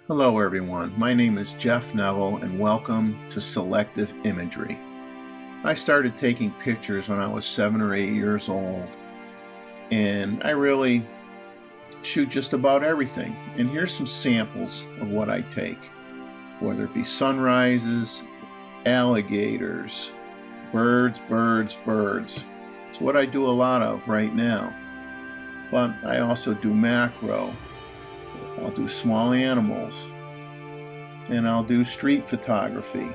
Hello everyone, my name is Jeff Neville and welcome to Selective Imagery. I started taking pictures when I was 7 or 8 years old, and I really shoot just about everything. And here's some samples of what I take, whether it be sunrises, alligators, birds. It's what I do a lot of right now. But I also do macro. I'll do small animals, and I'll do street photography,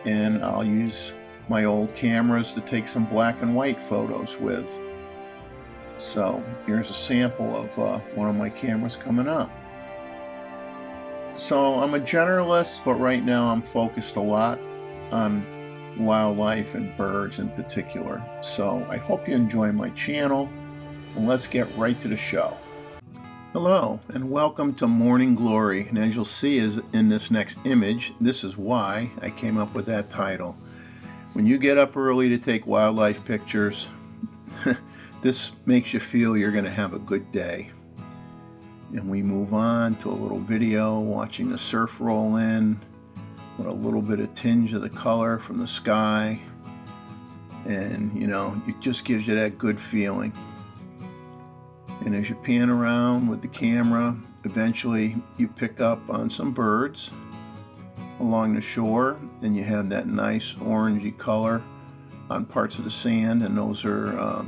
and I'll use my old cameras to take some black and white photos with. So here's a sample of one of my cameras coming up. So I'm a generalist, but right now I'm focused a lot on wildlife and birds in particular. So I hope you enjoy my channel, and let's get right to the show. Hello and welcome to Morning Glory, and as you'll see is in this next image, this is why I came up with that title. When you get up early to take wildlife pictures, this makes you feel you're going to have a good day. And we move on to a little video watching the surf roll in with a little bit of tinge of the color from the sky, and it just gives you that good feeling. And as you pan around with the camera, eventually you pick up on some birds along the shore, and you have that nice orangey color on parts of the sand, and those are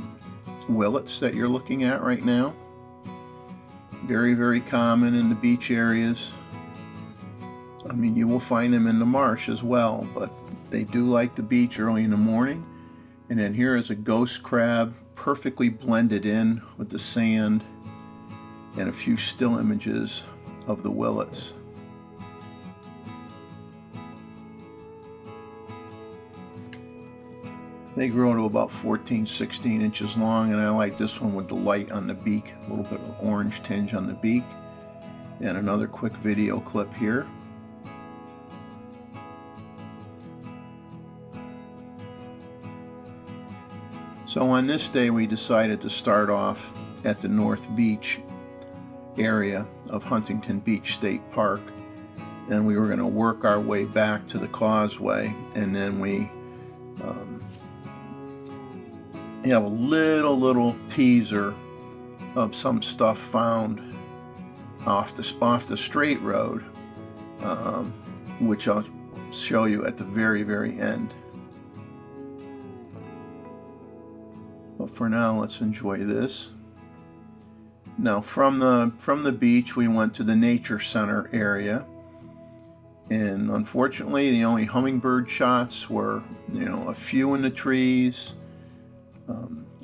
willets that you're looking at right now. Very, very common in the beach areas. I mean, you will find them in the marsh as well, but they do like the beach early in the morning. And then here is a ghost crab, perfectly blended in with the sand, and a few still images of the willets. They grow to about 14-16 inches long, and I like this one with the light on the beak, a little bit of orange tinge on the beak. And another quick video clip here. So on this day we decided to start off at the North Beach area of Huntington Beach State Park, and we were going to work our way back to the causeway, and then we have a little teaser of some stuff found off the straight road, which I'll show you at the very end. But for now, let's enjoy this. Now, from the beach, we went to the nature center area, and unfortunately, the only hummingbird shots were, a few in the trees.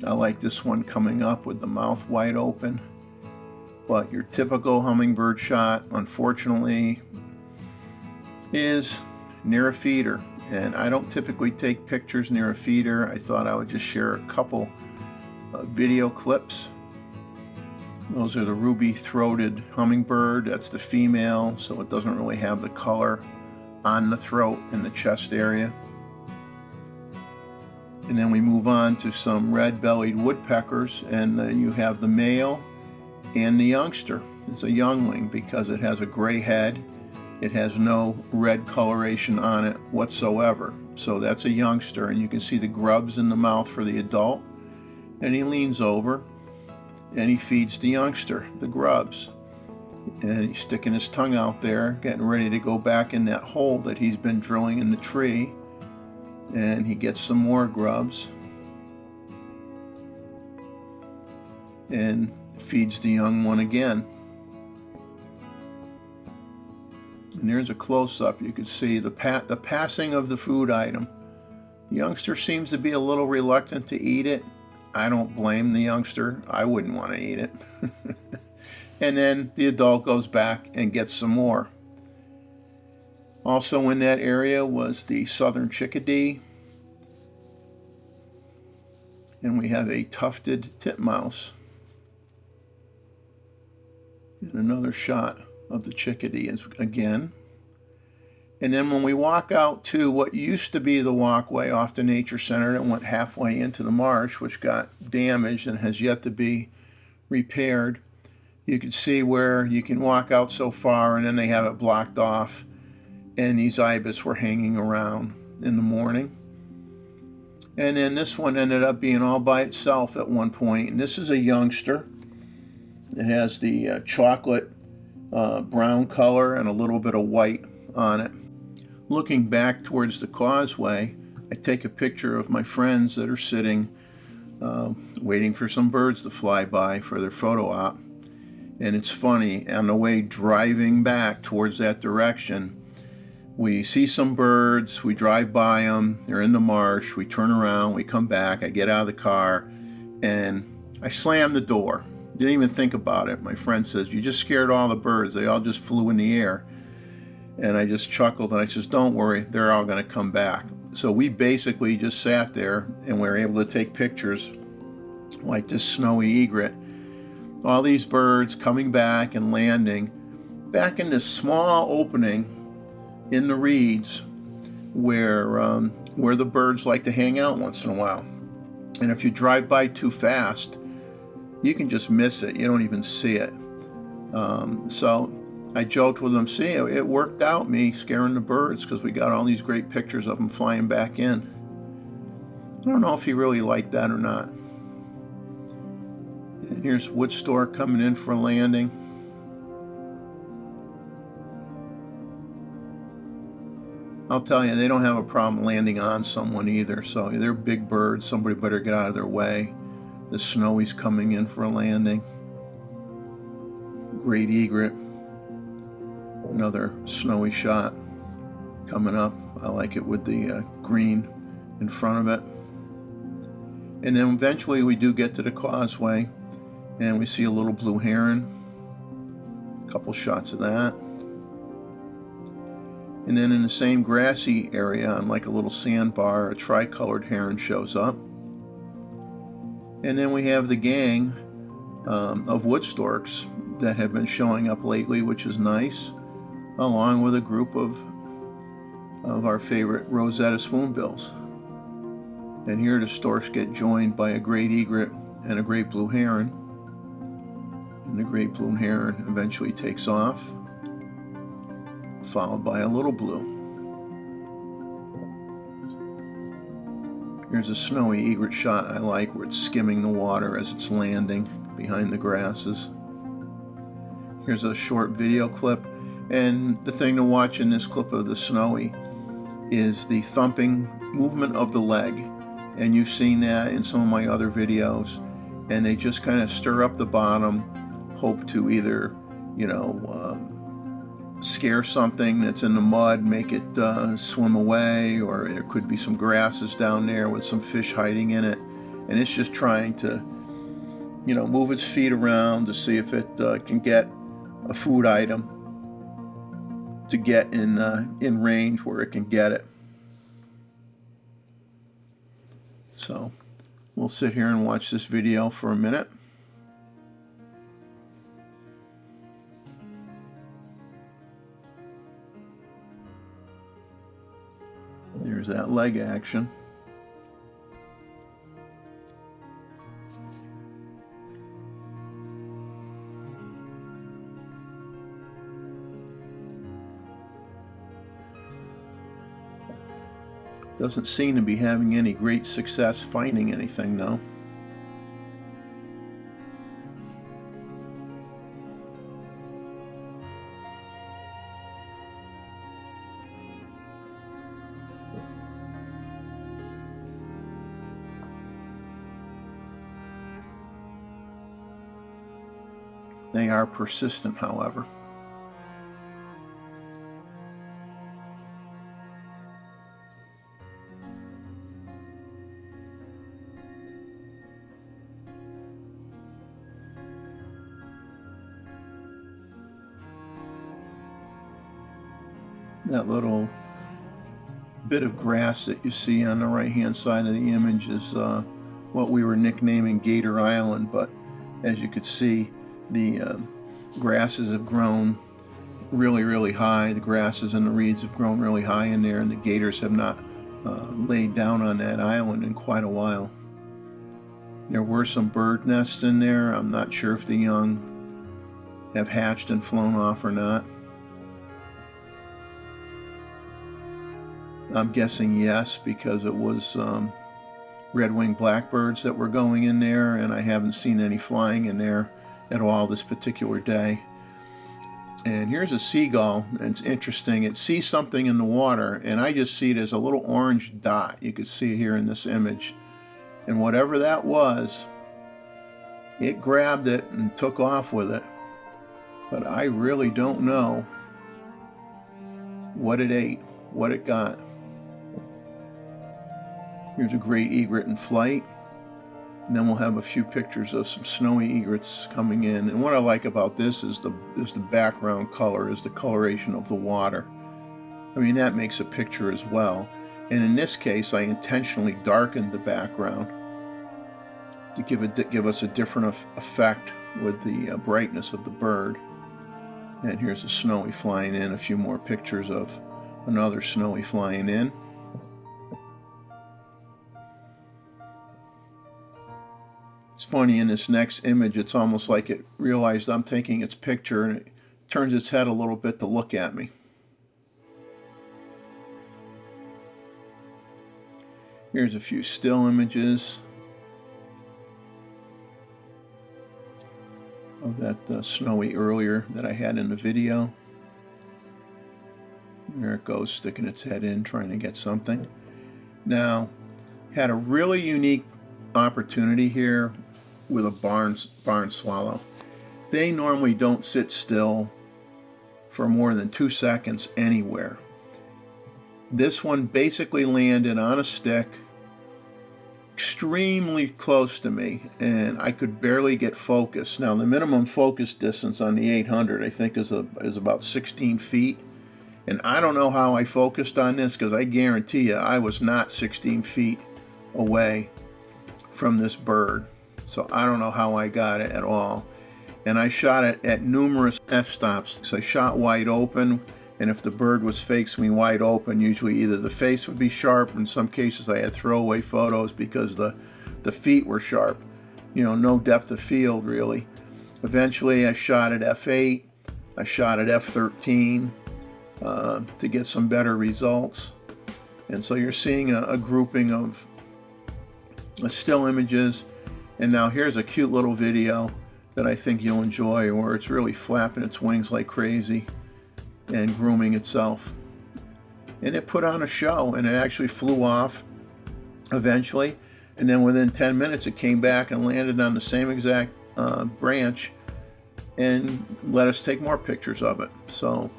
I like this one coming up with the mouth wide open. But your typical hummingbird shot, unfortunately, is near a feeder. And I don't typically take pictures near a feeder. I thought I would just share a couple video clips. Those are the ruby-throated hummingbird. That's the female, so it doesn't really have the color on the throat and the chest area. And then we move on to some red-bellied woodpeckers, and then you have the male and the youngster. It's a youngling because it has a gray head. It has no red coloration on it whatsoever. So that's a youngster, and you can see the grubs in the mouth for the adult. And he leans over and he feeds the youngster the grubs. And he's sticking his tongue out there, getting ready to go back in that hole that he's been drilling in the tree. And he gets some more grubs and feeds the young one again. And there's a close-up. You can see the passing of the food item. The youngster seems to be a little reluctant to eat it. I don't blame the youngster. I wouldn't want to eat it. And then the adult goes back and gets some more. Also in that area was the southern chickadee. And we have a tufted titmouse. And another shot of the chickadee again. And then when we walk out to what used to be the walkway off the nature center that went halfway into the marsh, which got damaged and has yet to be repaired, You can see where you can walk out so far and then they have it blocked off, and these ibis were hanging around in the morning. And then this one ended up being all by itself at one point, and this is a youngster. It has the chocolate brown color and a little bit of white on it. Looking back towards the causeway, I take a picture of my friends that are sitting waiting for some birds to fly by for their photo op. And it's funny, on the way driving back towards that direction, we see some birds, we drive by them, they're in the marsh, we turn around, we come back, I get out of the car, and I slam the door. Didn't even think about it. My friend says, "You just scared all the birds, they all just flew in the air." And I just chuckled and I says, "Don't worry, they're all going to come back." So we basically just sat there and we were able to take pictures like this snowy egret. All these birds coming back and landing back in this small opening in the reeds where the birds like to hang out once in a while. And if you drive by too fast, you can just miss it. You don't even see it. So I joked with them, see, it worked out, me scaring the birds, because we got all these great pictures of them flying back in. I don't know if he really liked that or not. And here's Woodstork coming in for a landing. I'll tell you, they don't have a problem landing on someone either, so they're big birds. Somebody better get out of their way. The snowy's coming in for a landing. Great egret. Another snowy shot coming up. I like it with the green in front of it. And then eventually we do get to the causeway and we see a little blue heron. A couple shots of that. And then in the same grassy area on like a little sandbar, a tricolored heron shows up. And then we have the gang of wood storks that have been showing up lately, which is nice, along with a group of our favorite Rosetta spoonbills. And here the storks get joined by a great egret and a great blue heron. And the great blue heron eventually takes off, followed by a little blue. Here's a snowy egret shot I like, where it's skimming the water as it's landing behind the grasses. Here's a short video clip, and the thing to watch in this clip of the snowy is the thumping movement of the leg. And you've seen that in some of my other videos, and they just kind of stir up the bottom, hope to either, scare something that's in the mud, make it swim away, or there could be some grasses down there with some fish hiding in it, and it's just trying to, move its feet around to see if it can get a food item to get in range where it can get it. So we'll sit here and watch this video for a minute. There's that leg action. Doesn't seem to be having any great success finding anything, though. They are persistent, however. That little bit of grass that you see on the right hand side of the image is what we were nicknaming Gator Island, but as you could see, the grasses have grown really high. The grasses and the reeds have grown really high in there, and the gators have not laid down on that island in quite a while. There were some bird nests in there. I'm not sure if the young have hatched and flown off or not. I'm guessing yes, because it was red-winged blackbirds that were going in there, and I haven't seen any flying in there at all this particular day. And here's a seagull. It's interesting. It sees something in the water, and I just see it as a little orange dot. You can see it here in this image. And whatever that was, it grabbed it and took off with it. But I really don't know what it ate, what it got. Here's a great egret in flight. And then we'll have a few pictures of some snowy egrets coming in. And what I like about this is the background color, is the coloration of the water. I mean, that makes a picture as well. And in this case, I intentionally darkened the background to give us a different effect with the brightness of the bird. And here's a snowy flying in, a few more pictures of another snowy flying in. It's funny, in this next image, it's almost like it realized I'm taking its picture, and it turns its head a little bit to look at me. Here's a few still images of that snowy earlier that I had in the video. There it goes, sticking its head in, trying to get something. Now, had a really unique opportunity here with a barn swallow. They normally don't sit still for more than 2 seconds anywhere. This one basically landed on a stick extremely close to me, and I could barely get focus. Now, the minimum focus distance on the 800, I think, is about 16 feet. And I don't know how I focused on this, because I guarantee you I was not 16 feet away from this bird. So I don't know how I got it at all. And I shot it at numerous f-stops. So I shot wide open, and if the bird was facing me wide open, usually either the face would be sharp. In some cases I had throwaway photos because the feet were sharp. You know, no depth of field really. Eventually I shot at f8. I shot at f13 to get some better results. And so you're seeing a grouping of still images. And now here's a cute little video that I think you'll enjoy, where it's really flapping its wings like crazy and grooming itself. And it put on a show, and it actually flew off eventually. And then within 10 minutes, it came back and landed on the same exact branch and let us take more pictures of it. So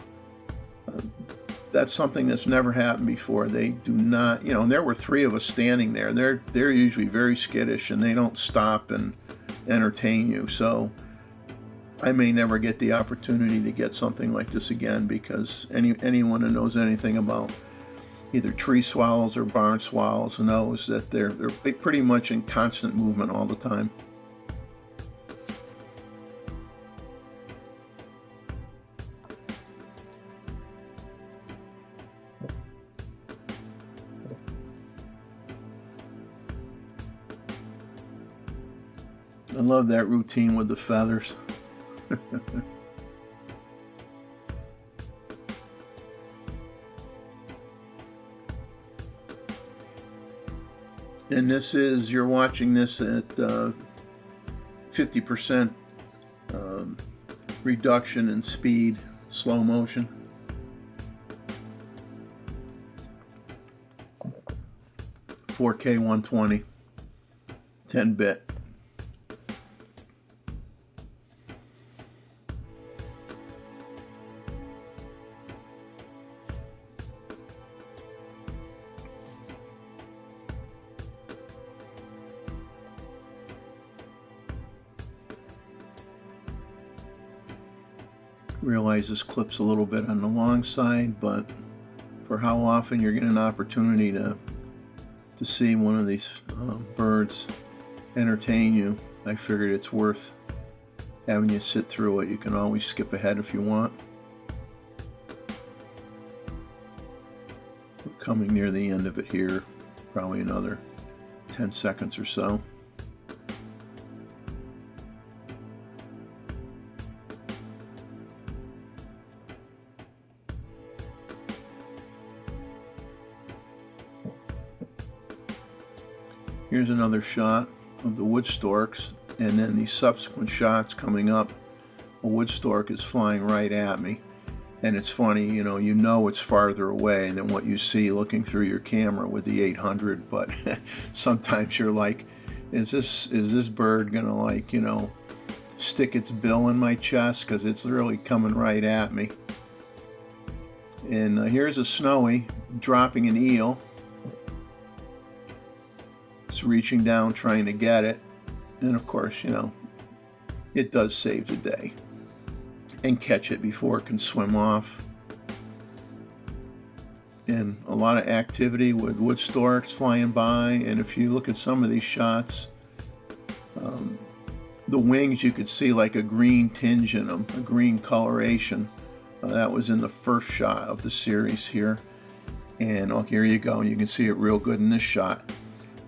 that's something that's never happened before. They do not, you know, and there were 3 of us standing there. They're usually very skittish, and they don't stop and entertain you. So I may never get the opportunity to get something like this again, because anyone who knows anything about either tree swallows or barn swallows knows that they're pretty much in constant movement all the time. I love that routine with the feathers. And this is, you're watching this at 50% reduction in speed, slow motion. .4K 120, 10-bit. Realize this clip's a little bit on the long side, but for how often you're getting an opportunity to see one of these birds entertain you, I figured it's worth having you sit through it. You can always skip ahead if you want. We're coming near the end of it here, probably another 10 seconds or so. Here's another shot of the wood storks, and then these subsequent shots coming up, a wood stork is flying right at me. And it's funny, you know it's farther away than what you see looking through your camera with the 800, but sometimes you're like, is this bird gonna, like, stick its bill in my chest, because it's really coming right at me. And here's a snowy dropping an eel. It's reaching down trying to get it, and of course, it does save the day and catch it before it can swim off. And a lot of activity with wood storks flying by, and if you look at some of these shots, the wings, you could see like a green tinge in them, a green coloration. That was in the first shot of the series here, and here you go, you can see it real good in this shot.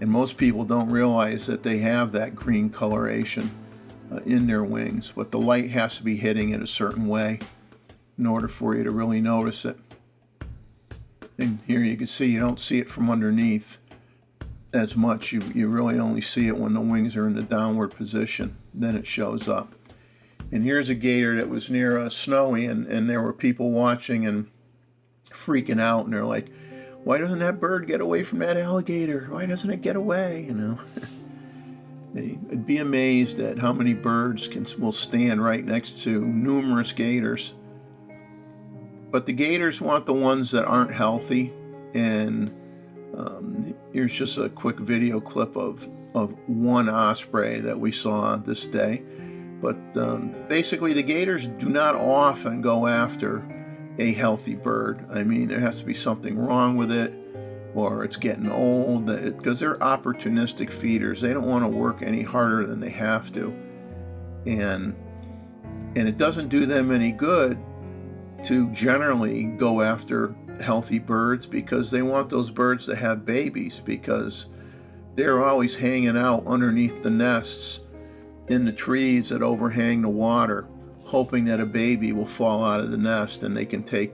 And most people don't realize that they have that green coloration in their wings, but the light has to be hitting it a certain way in order for you to really notice it. And here you can see, you don't see it from underneath as much. You really only see it when the wings are in the downward position. Then it shows up. And here's a gator that was near a snowy, and there were people watching and freaking out, and they're like, why doesn't that bird get away from that alligator? Why doesn't it get away? They'd be amazed at how many birds will stand right next to numerous gators. But the gators want the ones that aren't healthy. And here's just a quick video clip of one osprey that we saw this day. But basically, the gators do not often go after a healthy bird. I mean, there has to be something wrong with it, or it's getting old, because they're opportunistic feeders. They don't want to work any harder than they have to. And it doesn't do them any good to generally go after healthy birds, because they want those birds to have babies, because they're always hanging out underneath the nests in the trees that overhang the water, hoping that a baby will fall out of the nest and they can take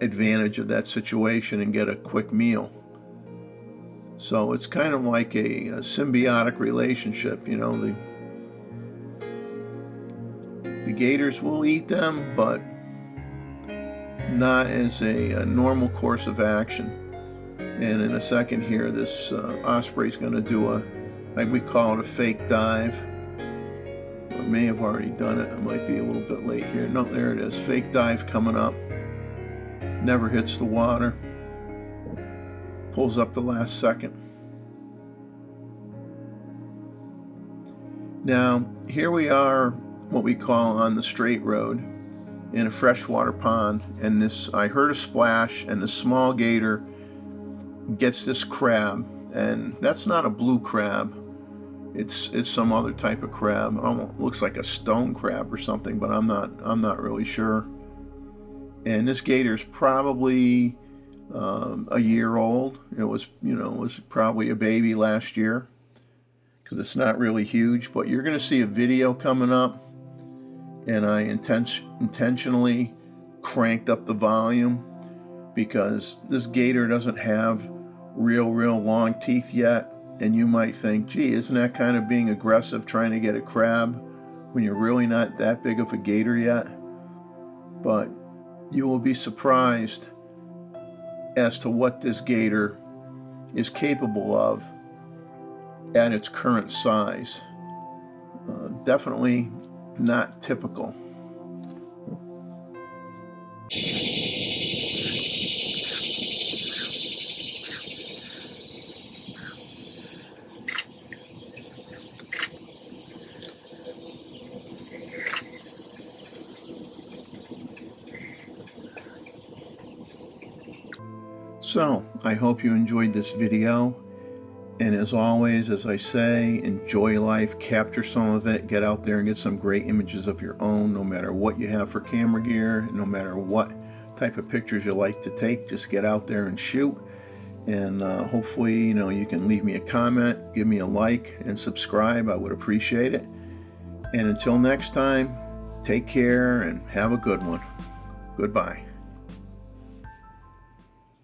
advantage of that situation and get a quick meal. So it's kind of like a symbiotic relationship. The gators will eat them, but not as a normal course of action. And in a second here, this osprey is going to do we call it a fake dive. Or may have already done it. I might be a little bit late here. No, there it is. Fake dive coming up. Never hits the water. Pulls up the last second. Now, here we are, what we call on the straight road in a freshwater pond, and I heard a splash, and the small gator gets this crab, and that's not a blue crab. It's some other type of crab. It almost looks like a stone crab or something, but I'm not really sure. And this gator's probably a year old. It was probably a baby last year, because it's not really huge. But you're going to see a video coming up, and I intentionally cranked up the volume, because this gator doesn't have real long teeth yet. And you might think, gee, isn't that kind of being aggressive, trying to get a crab when you're really not that big of a gator yet? But you will be surprised as to what this gator is capable of at its current size. Definitely not typical. So, I hope you enjoyed this video, and as always, as I say, enjoy life, capture some of it, get out there and get some great images of your own, no matter what you have for camera gear, no matter what type of pictures you like to take, just get out there and shoot. And hopefully, you can leave me a comment, give me a like, and subscribe. I would appreciate it. And until next time, take care and have a good one. Goodbye.